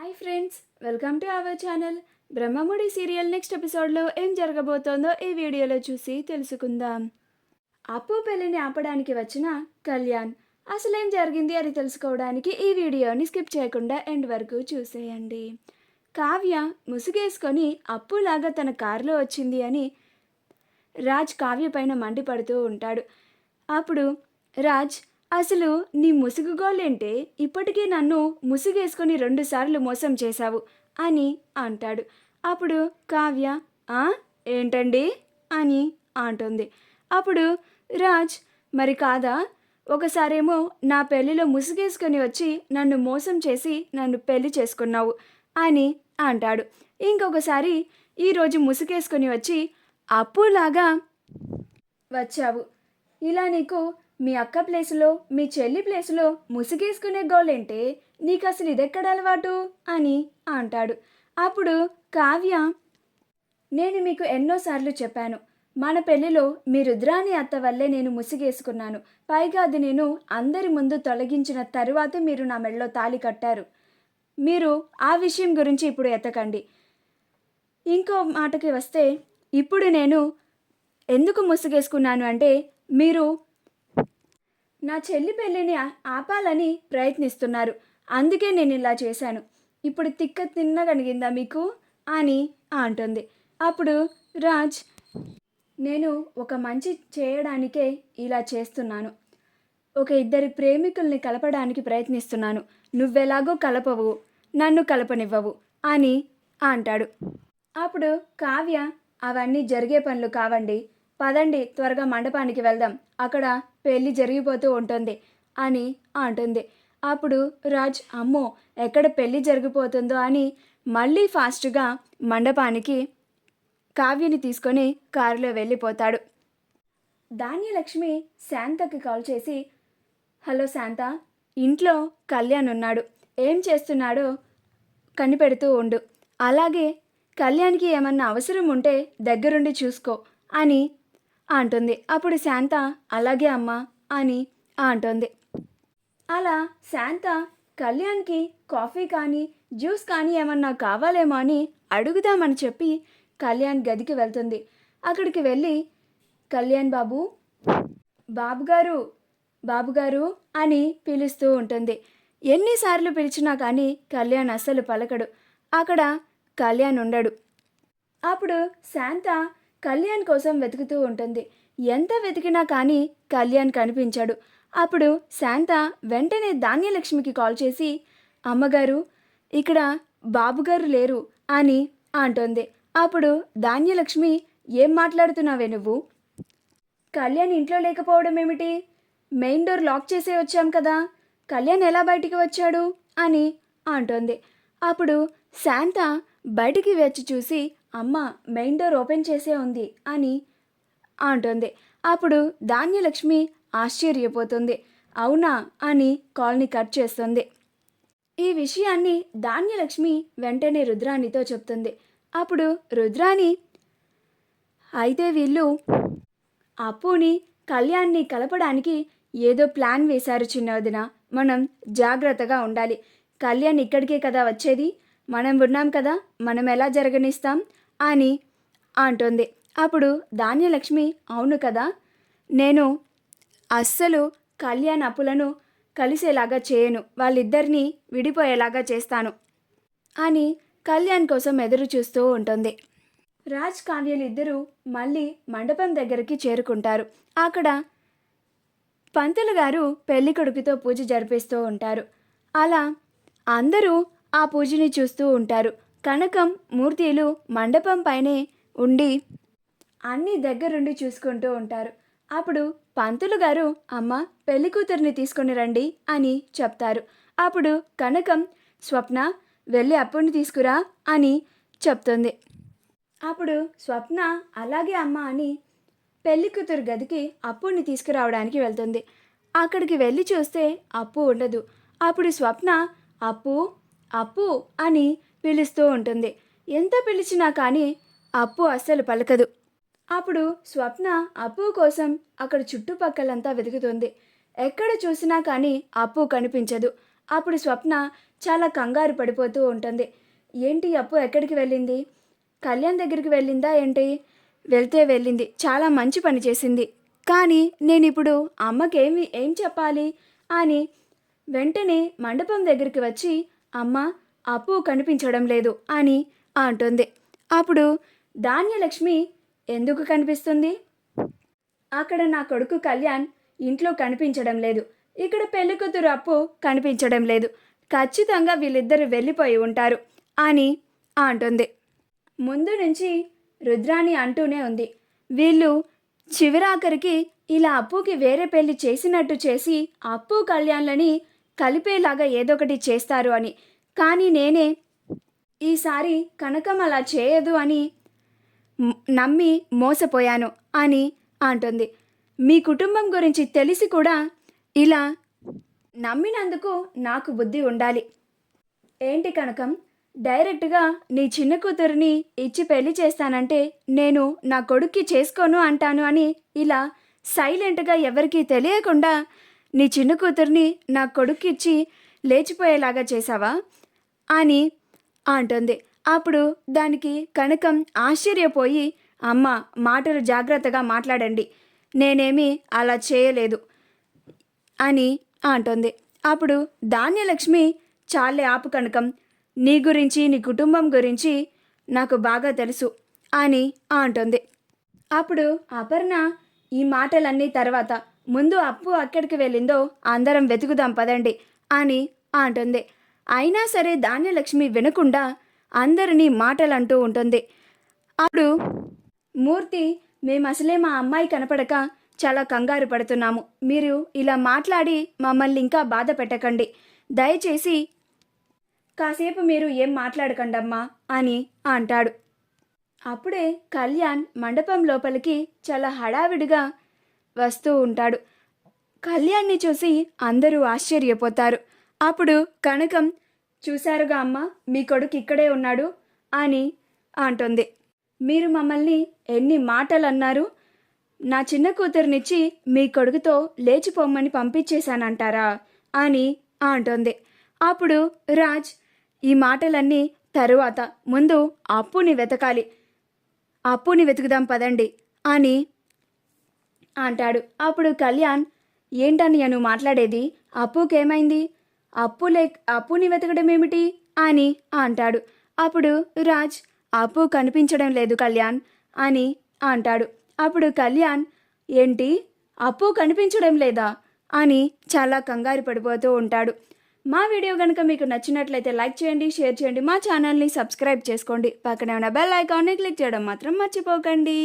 Hi friends, welcome to our channel. Brahmamudi serial next ఎపిసోడ్లో ఏం జరగబోతోందో ఈ వీడియోలో చూసి తెలుసుకుందాం. అప్పు పెళ్లిని ఆపడానికి వచ్చిన కళ్యాణ్ అసలేం జరిగింది అని తెలుసుకోవడానికి ఈ వీడియోని స్కిప్ చేయకుండా ఎండ్ వరకు చూసేయండి. కావ్య ముసుగేసుకొని అప్పులాగా తన కారులో వచ్చింది అని రాజ్ కావ్య పైన మండిపడుతూ ఉంటాడు. అప్పుడు రాజ్, అసలు నీ ముసుగుగోలేంటే, ఇప్పటికీ నన్ను ముసుగేసుకొని 2 సార్లు మోసం చేశావు అని అంటాడు. అప్పుడు కావ్య ఆ ఏంటండి అని అంటుంది. అప్పుడు రాజ్, మరి కాదా, ఒకసారేమో నా పెళ్లిలో ముసుగేసుకొని వచ్చి నన్ను మోసం చేసి నన్ను పెళ్లి చేసుకున్నావు అని అంటాడు. ఇంకొకసారి ఈరోజు ముసుగేసుకొని వచ్చి అప్పులాగా వచ్చావు. ఇలా నీకు మీ అక్క ప్లేసులో మీ చెల్లి ప్లేసులో ముసుగేసుకునే గోలేంటే, నీకు అసలు ఇదెక్కడ అలవాటు అని అంటాడు. అప్పుడు కావ్య, నేను మీకు ఎన్నోసార్లు చెప్పాను, మన పెళ్లిలో మీ రుద్రాని అత్త వల్లే నేను ముసుగేసుకున్నాను. పైగా అది నేను అందరి ముందు తొలగించిన తరువాత మీరు నా మెడలో తాళి కట్టారు. మీరు ఆ విషయం గురించి ఇప్పుడు ఎత్తకండి. ఇంకో మాటకి వస్తే, ఇప్పుడు నేను ఎందుకు ముసుగేసుకున్నాను అంటే, మీరు నా చెల్లి పెళ్ళిని ఆపాలని ప్రయత్నిస్తున్నారు. అందుకే నేను ఇలా చేశాను. ఇప్పుడు తిక్క తిన్నగలిగిందా మీకు అని అంటుంది. అప్పుడు రాజ్, నేను ఒక మంచి చేయడానికే ఇలా చేస్తున్నాను. ఒక ఇద్దరి ప్రేమికుల్ని కలపడానికి ప్రయత్నిస్తున్నాను. నువ్వెలాగో కలపవు, నన్ను కలపనివ్వవు అని అంటాడు. అప్పుడు కావ్య, అవన్నీ జరిగే పనులు కావండి, పదండి త్వరగా మండపానికి వెళ్దాం, అక్కడ పెళ్ళి జరిగిపోతూ ఉంటుంది అని అంటుంది. అప్పుడు రాజ్, అమ్మో ఎక్కడ పెళ్ళి జరిగిపోతుందో అని మళ్ళీ ఫాస్ట్గా మండపానికి కావ్యని తీసుకొని కారులో వెళ్ళిపోతాడు. ధాన్యలక్ష్మి శాంతకి కాల్ చేసి, హలో శాంత, ఇంట్లో కళ్యాణ్ ఉన్నాడు, ఏం చేస్తున్నాడో కనిపెడుతూ ఉండు, అలాగే కళ్యాణ్కి ఏమన్నా అవసరం ఉంటే దగ్గరుండి చూసుకో అని అంటుంది. అప్పుడు శాంత, అలాగే అమ్మా అని అంటుంది. అలా శాంత కళ్యాణ్కి కాఫీ కానీ జ్యూస్ కానీ ఏమన్నా కావాలేమో అని అడుగుదామని చెప్పి కళ్యాణ్ గదికి వెళ్తుంది. అక్కడికి వెళ్ళి, కళ్యాణ్ బాబు, బాబుగారు, బాబుగారు అని పిలుస్తూ ఉంటుంది. ఎన్నిసార్లు పిలిచినా కానీ కళ్యాణ్ అస్సలు పలకడు. అక్కడ కళ్యాణ్ ఉండడు. అప్పుడు శాంత కళ్యాణ్ కోసం వెతుకుతూ ఉంటుంది. ఎంత వెతికినా కానీ కళ్యాణ్ కనిపించాడు. అప్పుడు శాంత వెంటనే ధాన్యలక్ష్మికి కాల్ చేసి, అమ్మగారు, ఇక్కడ బాబుగారు లేరు అని అంటుంది. అప్పుడు ధాన్యలక్ష్మి, ఏం మాట్లాడుతున్నావే నువ్వు, కళ్యాణ్ ఇంట్లో లేకపోవడం ఏమిటి, మెయిన్ డోర్ లాక్ చేసే వచ్చాం కదా, కళ్యాణ్ ఎలా బయటికి వచ్చాడు అని అంటుంది. అప్పుడు శాంత బయటికి వచ్చి చూసి, అమ్మ మెయిన్ డోర్ ఓపెన్ చేసే ఉంది అని అంటుంది. అప్పుడు ధాన్యలక్ష్మి ఆశ్చర్యపోతుంది. అవునా అని కాల్ని కట్ చేస్తుంది. ఈ విషయాన్ని ధాన్యలక్ష్మి వెంటనే రుద్రాణితో చెప్తుంది. అప్పుడు రుద్రాణి, అయితే వీళ్ళు అప్పుని కళ్యాణ్ని కలపడానికి ఏదో ప్లాన్ వేశారు చిన్నవదిన, మనం జాగ్రత్తగా ఉండాలి. కళ్యాణ్ ఇక్కడికే కదా వచ్చేది, మనం ఉన్నాం కదా, మనం ఎలా జరగనిస్తాం అని అంటుంది. అప్పుడు ధాన్యలక్ష్మి, అవును కదా, నేను అస్సలు కళ్యాణ్ అప్పులను కలిసేలాగా చేయను, వాళ్ళిద్దరినీ విడిపోయేలాగా చేస్తాను అని కళ్యాణ్ కోసం ఎదురు చూస్తూ ఉంటుంది. రాజ్ కావ్యలు ఇద్దరూ మళ్ళీ మండపం దగ్గరికి చేరుకుంటారు. అక్కడ పంతులు గారు పెళ్లి కొడుకుతో పూజ జరిపిస్తూ ఉంటారు. అలా అందరూ ఆ పూజని చూస్తూ ఉంటారు. కనకం మూర్తిలు మండపం పైనే ఉండి అన్నీ దగ్గరుండి చూసుకుంటూ ఉంటారు. అప్పుడు పంతులు గారు, అమ్మ పెళ్లి కూతురిని తీసుకొని రండి అని చెప్తారు. అప్పుడు కనకం, స్వప్న వెళ్ళి అప్పుని తీసుకురా అని చెప్తుంది. అప్పుడు స్వప్న, అలాగే అమ్మ అని పెళ్లి కూతురు గదికి అప్పుని తీసుకురావడానికి వెళ్తుంది. అక్కడికి వెళ్ళి చూస్తే అప్పు ఉండదు. అప్పుడు స్వప్న, అప్పు, అప్పు అని పిలుస్తూ ఉంటుంది. ఎంత పిలిచినా కానీ అప్పు అస్సలు పలకదు. అప్పుడు స్వప్న అప్పు కోసం అక్కడ చుట్టుపక్కలంతా వెతుకుతుంది. ఎక్కడ చూసినా కానీ అప్పు కనిపించదు. అప్పుడు స్వప్న చాలా కంగారు పడిపోతూ ఉంటుంది. ఏంటి అప్పు ఎక్కడికి వెళ్ళింది? కళ్యాణ్ దగ్గరికి వెళ్ళిందా ఏంటి? వెళ్తే వెళ్ళింది, చాలా మంచి పని చేసింది. కానీ నేనిప్పుడు ఏం చెప్పాలి అని వెంటనే మండపం దగ్గరికి వచ్చి, అమ్మ, అప్పు కనిపించడం లేదు అని అంటుంది. అప్పుడు ధాన్యలక్ష్మి, ఎందుకు కనిపిస్తుంది? అక్కడ నా కొడుకు కళ్యాణ్ ఇంట్లో కనిపించడం లేదు, ఇక్కడ పెళ్ళికూతురు అప్పు కనిపించడం లేదు, ఖచ్చితంగా వీళ్ళిద్దరూ వెళ్ళిపోయి ఉంటారు అని అంటుంది. ముందు నుంచి రుద్రాణి అంటూనే ఉంది, వీళ్ళు చివరాఖరికి ఇలా అప్పుకి వేరే పెళ్లి చేసినట్టు చేసి అప్పు కళ్యాణ్లని కలిపేలాగా ఏదొకటి చేస్తారు అని. కానీ నేనే ఈసారి కనకం అలా చేయదు అని నమ్మి మోసపోయాను అని అంటుంది. మీ కుటుంబం గురించి తెలిసి కూడా ఇలా నమ్మినందుకు నాకు బుద్ధి ఉండాలి. ఏంటి కనకం, డైరెక్ట్గా నీ చిన్న కూతురిని ఇచ్చి పెళ్లి చేస్తానంటే నేను నా కొడుక్కి చేసుకోను అంటాను అని ఇలా సైలెంట్గా ఎవరికీ తెలియకుండా నీ చిన్న కూతురిని నా కొడుక్కిచ్చి లేచిపోయేలాగా చేసావా అని అంటుంది. అప్పుడు దానికి కనకం ఆశ్చర్యపోయి, అమ్మ, మాటలు జాగ్రత్తగా మాట్లాడండి, నేనేమీ అలా చేయలేదు అని అంటుంది. అప్పుడు ధాన్యలక్ష్మి, చాలే ఆపు కనకం, నీ గురించి నీ కుటుంబం గురించి నాకు బాగా తెలుసు అని అంటుంది. అప్పుడు అపర్ణ, ఈ మాటలన్నీ తర్వాత, ముందు అప్పు ఎక్కడికి వెళ్ళిందో అందరం వెతుకుదాం పదండి అని అంటుంది. అయినా సరే ధాన్యలక్ష్మి వినకుండా అందరినీ మాటలంటూ ఉంటుంది. అప్పుడు మూర్తి, మేము అసలే మా అమ్మాయి కనపడక చాలా కంగారు పడుతున్నాము, మీరు ఇలా మాట్లాడి మమ్మల్ని ఇంకా బాధ పెట్టకండి, దయచేసి కాసేపు మీరు ఏం మాట్లాడకండి అమ్మా అని అంటాడు. అప్పుడే కళ్యాణ్ మండపం లోపలికి చాలా హడావిడిగా వస్తూ ఉంటాడు. కళ్యాణ్ని చూసి అందరూ ఆశ్చర్యపోతారు. అప్పుడు కనకం, చూశారుగా అమ్మ, మీ కొడుకు ఇక్కడే ఉన్నాడు అని అంటుంది. మీరు మమ్మల్ని ఎన్ని మాటలు అన్నారు, నా చిన్న కూతురునిచ్చి మీ కొడుకుతో లేచిపోమ్మని పంపించేశానంటారా అని అంటుంది. అప్పుడు రాజ్, ఈ మాటలన్నీ తరువాత, ముందు అప్పుని వెతకాలి, అప్పుని వెతుకుదాం పదండి అని అంటాడు. అప్పుడు కళ్యాణ్, ఏంటని నువ్వు మాట్లాడేది, అప్పుకేమైంది, అప్పుని వెతకడం ఏమిటి అని అంటాడు. అప్పుడు రాజ్, అప్పు కనిపించడం లేదు కళ్యాణ్ అని అంటాడు. అప్పుడు కళ్యాణ్, ఏంటి, అప్పు కనిపించడం లేదా అని చాలా కంగారు పడిపోతూ ఉంటాడు. మా వీడియో కనుక మీకు నచ్చినట్లయితే లైక్ చేయండి, షేర్ చేయండి, మా ఛానల్ని సబ్స్క్రైబ్ చేసుకోండి, పక్కనే ఉన్న బెల్ ఐకాన్ని క్లిక్ చేయడం మాత్రం మర్చిపోకండి.